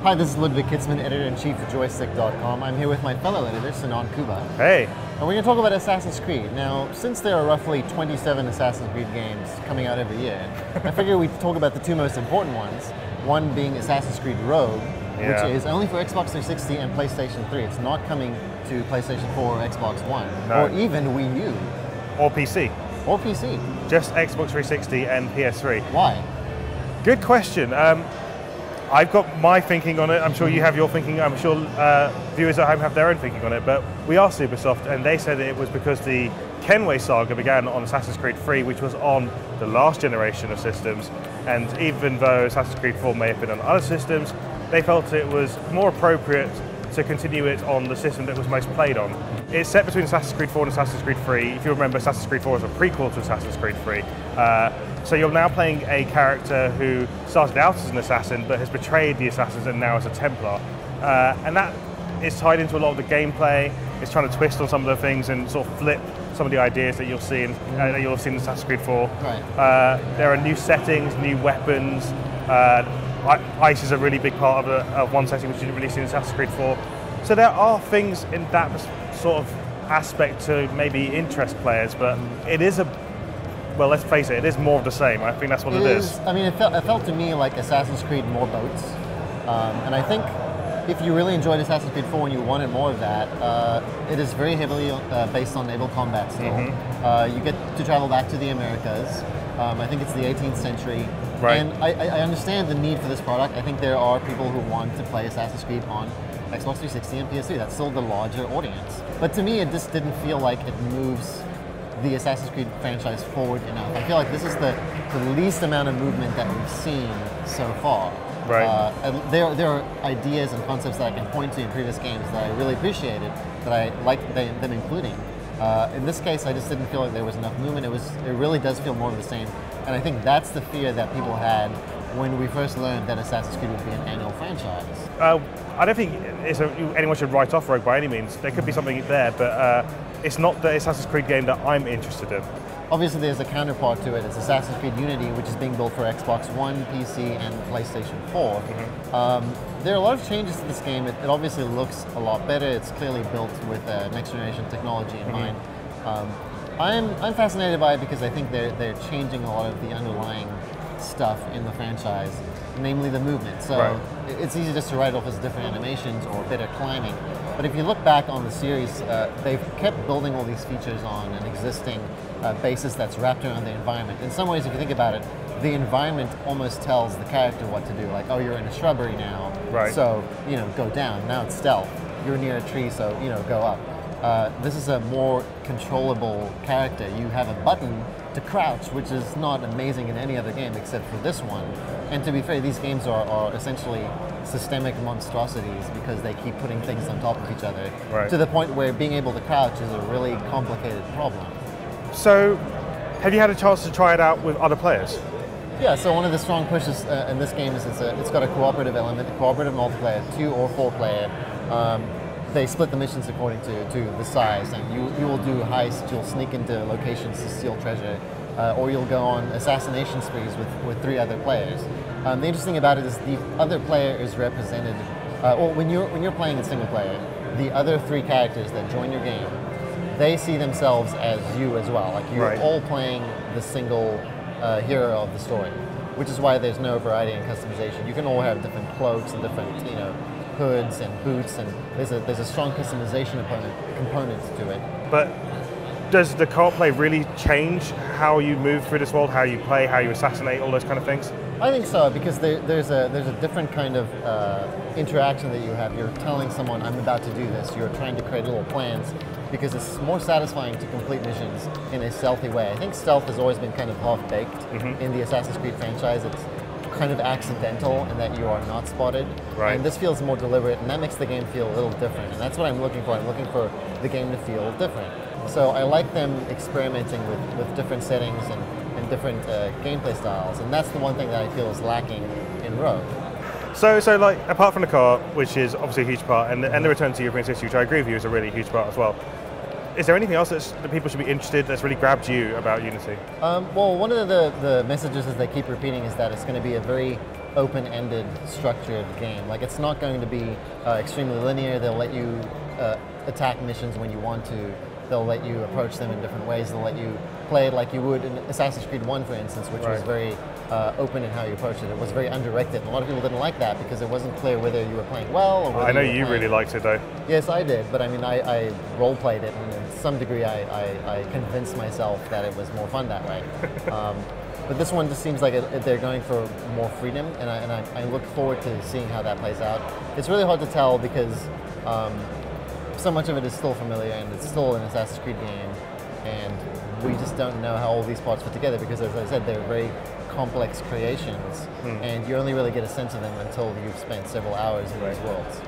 Hi, this is Ludwig, Kietzmann, editor-in-chief of Joystiq.com. I'm here with my fellow editor, Sinan Kubba. Hey! And we're going to talk about Assassin's Creed. Now, since there are roughly 27 Assassin's Creed games coming out every year, I figure we'd talk about the two most important ones. One being Assassin's Creed Rogue, which is only for Xbox 360 and PlayStation 3. It's not coming to PlayStation 4 or Xbox One, or even Wii U. Or PC. Or PC. Just Xbox 360 and PS3. Why? Good question. I've got my thinking on it. I'm sure you have your thinking. I'm sure viewers at home have their own thinking on it. But we asked Ubisoft, and they said it was because the Kenway saga began on Assassin's Creed 3, which was on the last generation of systems. And even though Assassin's Creed 4 may have been on other systems, they felt it was more appropriate to continue it on the system that was most played on. It's set between Assassin's Creed 4 and Assassin's Creed 3. If you remember, Assassin's Creed 4 was a prequel to Assassin's Creed 3. So you're now playing a character who started out as an assassin but has betrayed the assassins and now is a Templar. And that is tied into a lot of the gameplay. It's trying to twist on some of the things and sort of flip some of the ideas that you'll see in, Assassin's Creed 4. Right. There are new settings, new weapons. Ice is a really big part of one setting which you didn't really see in Assassin's Creed 4. So there are things in that sort of aspect to maybe interest players, but it is well, let's face it, it is more of the same. I think that's what it is. I mean, it felt to me like Assassin's Creed more boats. And I think if you really enjoyed Assassin's Creed 4 and you wanted more of that, it is very heavily based on naval combat still. You get to travel back to the Americas. I think it's the 18th century. Right. And I understand the need for this product. I think there are people who want to play Assassin's Creed on Xbox 360 and PS3. That's still the larger audience. But to me, it just didn't feel like it moves the Assassin's Creed franchise forward enough. I feel like this is the least amount of movement that we've seen so far. Right. And there are ideas and concepts that I can point to in previous games that I really appreciated, that I liked them including. In this case, I just didn't feel like there was enough movement. It really does feel more of the same. And I think that's the fear that people had when we first learned that Assassin's Creed would be an annual franchise. I don't think anyone should write off Rogue by any means. There could be something there, but it's not the Assassin's Creed game that I'm interested in. Obviously, there's a counterpart to it. It's Assassin's Creed Unity, which is being built for Xbox One, PC, and PlayStation 4. There are a lot of changes to this game. It obviously looks a lot better. It's clearly built with next-generation technology in mind. I'm fascinated by it because I think they're changing a lot of the underlying stuff in the franchise, namely the movement. So it's easy just to write off as different animations or better climbing. But if you look back on the series, they've kept building all these features on an existing basis that's wrapped around the environment. In some ways, if you think about it, the environment almost tells the character what to do. Like, oh, you're in a shrubbery now, so go down. Now it's stealth. You're near a tree, so go up. This is a more controllable character. You have a button to crouch, which is not amazing in any other game except for this one. And to be fair, these games are essentially systemic monstrosities because they keep putting things on top of each other to the point where being able to crouch is a really complicated problem. So, have you had a chance to try it out with other players? Yeah, so one of the strong pushes in this game is it's got a cooperative element, cooperative multiplayer, 2 or 4 player. They split the missions according to the size, and you will do heists, you'll sneak into locations to steal treasure, or you'll go on assassination sprees with 3 other players. The interesting about it is the other player is represented, when you're playing in single player, the other 3 characters that join your game, they see themselves as you as well. Like you're all playing the single hero of the story, which is why there's no variety in customization. You can all have different cloaks and different hoods and boots, and there's a strong customization component to it. But does the co-op play really change how you move through this world, how you play, how you assassinate, all those kind of things? I think so, because there's a different kind of interaction that you have. You're telling someone, I'm about to do this. You're trying to create little plans, because it's more satisfying to complete missions in a stealthy way. I think stealth has always been kind of half-baked in the Assassin's Creed franchise. It's kind of accidental in that you are not spotted. And this feels more deliberate, and that makes the game feel a little different. And that's what I'm looking for. I'm looking for the game to feel different. So I like them experimenting with different settings and different gameplay styles. And that's the one thing that I feel is lacking in Rogue. So like, apart from the car, which is obviously a huge part, and the return to European history, which I agree with you is a really huge part as well, is there anything else that people should be interested that's really grabbed you about Unity? Well, one of the messages that they keep repeating is that it's going to be a very open-ended, structured game. Like, it's not going to be extremely linear. They'll let you attack missions when you want to. They'll let you approach them in different ways. They'll let you play it like you would in Assassin's Creed 1, for instance, which was very open in how you approached it. It was very undirected. And a lot of people didn't like that because it wasn't clear whether you were playing well or whether I know you were really liked it, though. Yes, I did, but I mean, I role-played it, and to some degree I convinced myself that it was more fun that way. But this one just seems like they're going for more freedom, and I look forward to seeing how that plays out. It's really hard to tell because so much of it is still familiar, and it's still an Assassin's Creed game, and we just don't know how all these parts fit together because, as I said, they're very complex creations, and you only really get a sense of them until you've spent several hours in these worlds.